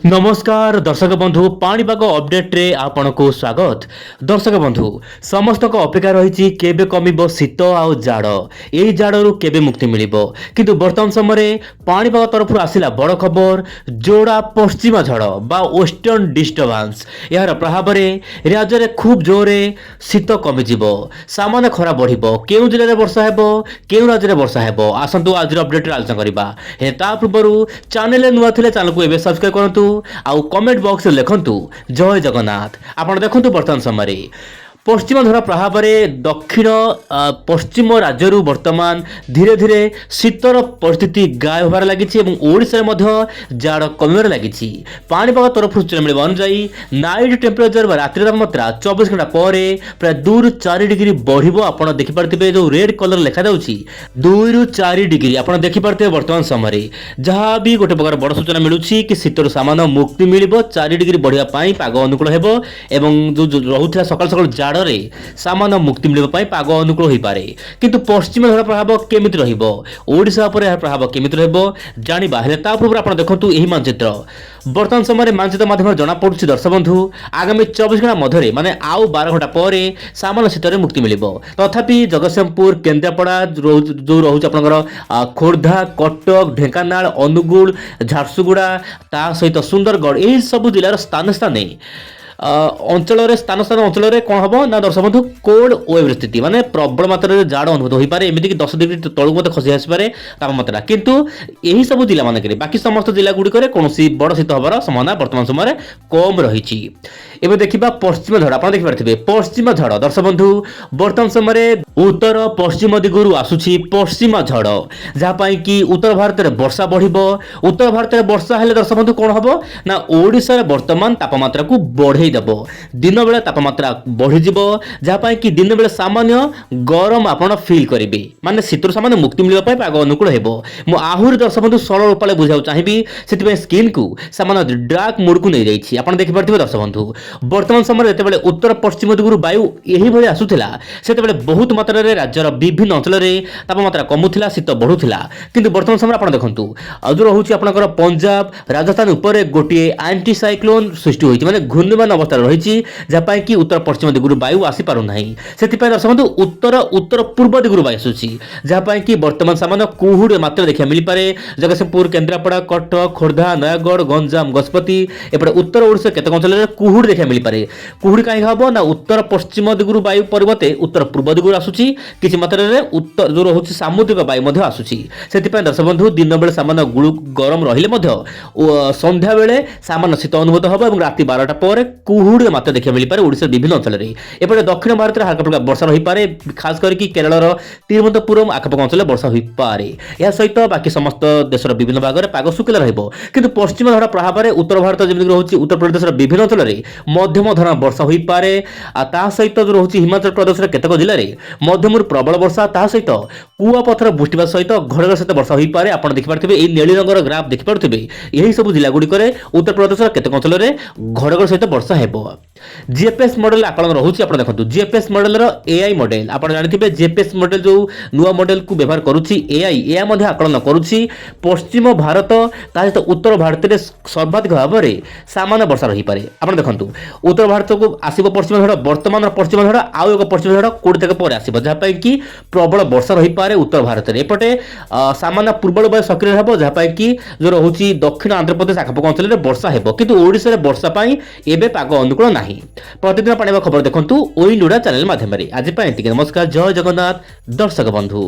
नमस्कार दर्शक बंधु पाणीपाग अपडेट रे आपनको स्वागत। दर्शक बंधु समस्त को अपेक्षा रही केबे कमिबो शीत आउ जाड़ एही जाड़ू केबे मुक्ति मिलिबो किंतु वर्तमान समय पाणीपाग तरफ आसिला बड़ खबर जोड़ा पश्चिम झड़ बा वेस्टर्न डिस्टर्बांस यार प्रभाव रे राज्य रे खूब जोरे शीत कमिजिबो सामान्य खरा बढ़िबो केउ जिले रे वर्षा हेबो केउ राज्य रे वर्षा हेबो आसंतु आज अपडेट रे आलोचना करबा हे ता पूर्वरु चैनल नुआ थिले चैनल को एबे सब्सक्राइब करंतु आउ कमेंट बॉक्स लिखंतु जय जगन्नाथ। आपण देखंतु वर्तमान समय पश्चिम झड़ प्रभाव में दक्षिण पश्चिम राज्य वर्तमान धीरे धीरे शीतर परिस्थिति गायब होबार लगी ओडिशा जाड़ कमिबार लगी पाणीपाग तरफ सूचना मिले अनुसार नाइट टेम्परेचर रात्रि तापमात्रा 24 घंटा पर प्राय 2 ରୁ 4 डिग्री बढ़िबो। आपण देखि पारथिबे जो रेड कलर लिखा जाउची 2 ରୁ 4 डिग्री आपण देखि पारथिबे वर्तमान समय जहाँ भी गोटे प्रकार बड़ सूचना मिलुची कि शीतर सामान्य मुक्ति मिलिबो 4 डिग्री बढ़िया पाई पाग अनुकूल हेबो एवं जो रहउथला सकाल सकाल सामान्य मुक्ति मिलने पाग अनुकूल हो पारे किंतु पश्चिम झड़ प्रभाव केमिति रहिबो ओडिशा पर यह प्रभाव केमिति रहिबो जानिबा हेले ता पूर्व आपण देखंतु एही मानचित्र वर्तमान समय मानचित्र माध्यम जना पड़ुछि दर्शक बंधु आगामी 24 घंटा मध्य माने आउ 12 घंटा पर सामान्य शीतर मुक्ति मिलिबो। तथापि जगतसिंहपुर केन्द्रापड़ा जो रहउछि आपनकर खोर्धा कटक ढेंकानाल अनुगुल झारसुगुड़ा ता सहित सुंदरगढ़ एही सब जिलार स्थान स्थान अंचल स्थान स्थान अंचल कौन हम ना दर्शक बंधु कोल्ड वेव स्थिति माने प्रबल मात्रा जाड़ अनुभूत हो पारे एमती कि 10 डिग्री तलू मत खसी आसपे तापमात्रा किंतु यही सब जिला मानक बाकी समस्त जिला गुड़िक कौन बड़ शीत हबार संभावना वर्तमान समय कम रही। एवं देखा पश्चिम झड़ आप देखिपे पश्चिम झड़ दर्शक बंधु वर्तमान समय उत्तर पश्चिम दिगरू आसूची पश्चिम झड़ जहाँपाई कि उत्तर भारत में वर्षा बढ़िबो। उत्तर भारत में वर्षा हेले दर्शक बंधु कौन हम ना ओडिशा रे वर्तमान तापमात्रा को बढ़े दिन बेला तापमात्रा बढ़ीज जहाँपाई कि दिन बेला सामान्य गरम आपड़ फिल करेंगे माने शीतर सामान्य मुक्ति मिलने पाग अनुकूल हो आहरी दर्शक बंधु सरल उपाय बुझा चाहिए से स्किन को सामान्य डार्क मोड को नहीं जाइए आप देखिपे दर्शक बंधु वर्तमान समय जो उत्तर पश्चिम दिगरू वायु यही आसूला से बहुत मात्रा राज्यर विभिन्न अंचल तापमात्रा कमुला शीत बढ़ुला किंतु वर्तमान समय आप देखु जो रोचे आपंकर पंजाब राजस्थान उपर गोटे एंटी साइक्लोन सृष्टि होती है घूर्णिमान अवस्था रही जहाँपाई कि उत्तर पश्चिम दिगरू वायु आसी पारना से दर्शक बंधु उत्तर उत्तर पूर्व दिगरू वायु आसूसी जहाँपाई कि वर्तमान सामान्य कुहुड़ मात्रा देखा मिल पारे जगतसिंहपुर केन्द्रापड़ा कटक खोर्धा नयागढ़ गंजाम गजपति एपटे उत्तर ओडिशा केतक अंचल कुहुड़ देखा मिल पारे कुहुड़ कहीं हम ना उत्तर पश्चिम दिगरू वायु परिवर्ते उत्तर पूर्व दिगरू आसूची किसी मात्रा उत्तर जो रोचे सामुद्रिक वायु आसूची से दर्शक बंधु दिन बेले सामान्य गुळु गरम रहिले संध्या बेले सामान्य शीत अनुभूत हम और राति 12टा पर कुहुड़ मात्र देखा मिल पारे ओडिशा विभिन्न अंचल एपटे दक्षिण भारत में हल्का फुल्का वर्षा रही पारे खास करके केरल तिरुवनंतपुरम आखपाख अंचल वर्षा हो पारे या सहित बाकी समस्त देशर विभिन्न भाग में पाग शुखिला रहिबो किंतु पश्चिम झड़ प्रभाव में उत्तर भारत जमी रोचे उत्तर प्रदेश विभिन्न अंचल मध्यम धरण वर्षा हो पारे ता सहित जो रोचे हिमाचल प्रदेश केतक जिले में मध्यम प्रबल वर्षा ता सहित कुआपथर बृष्टिपात सहित घड़घड़ सहित वर्षा हो पारे आप देखिपे नीली रंगर ग्राफ देखिपे यही सब जिला गुड़िक उत्तर प्रदेश केतक अंचल घड़घड़ सहित वर्षा हेबो। जीएपीएस मॉडल आकलन रहुछि आपण देखंतु जीएपीएस मॉडल रो एआई मॉडल आपण जानिथिबे जीएपीएस मॉडल जो नुवा मॉडल को व्यवहार करूछि एआई मध्ये आकलन करूछि पश्चिम भारत ताहित उत्तर भारत रे सर्वाधिक भाव में सामान्य वर्षा रही पारे। आपण देखंतु उत्तर भारत को आसीबो पश्चिम झड़ वर्तमान पश्चिम झड़ आउ एक पश्चिम झड़ कोड तक पर आसीबो जहाँ पाई कि प्रबल वर्षा रही पारे उत्तर भारत रे एपटे सामान्य पूर्वल वायु सक्रिय हेबो जहाँ पाई कि जो रहुछि दक्षिण आंध्र प्रदेश आखपाख अंचल रे वर्षा हेबो किंतु ओडिशा रे वर्षा पाई एबे पाग अनुकूल नाही। प्रतिदिन पाणीपाग खबर देखंतु ओइंडुडा चैनल माध्यम रे आज पाई नमस्कार जय जगन्नाथ दर्शक बंधु।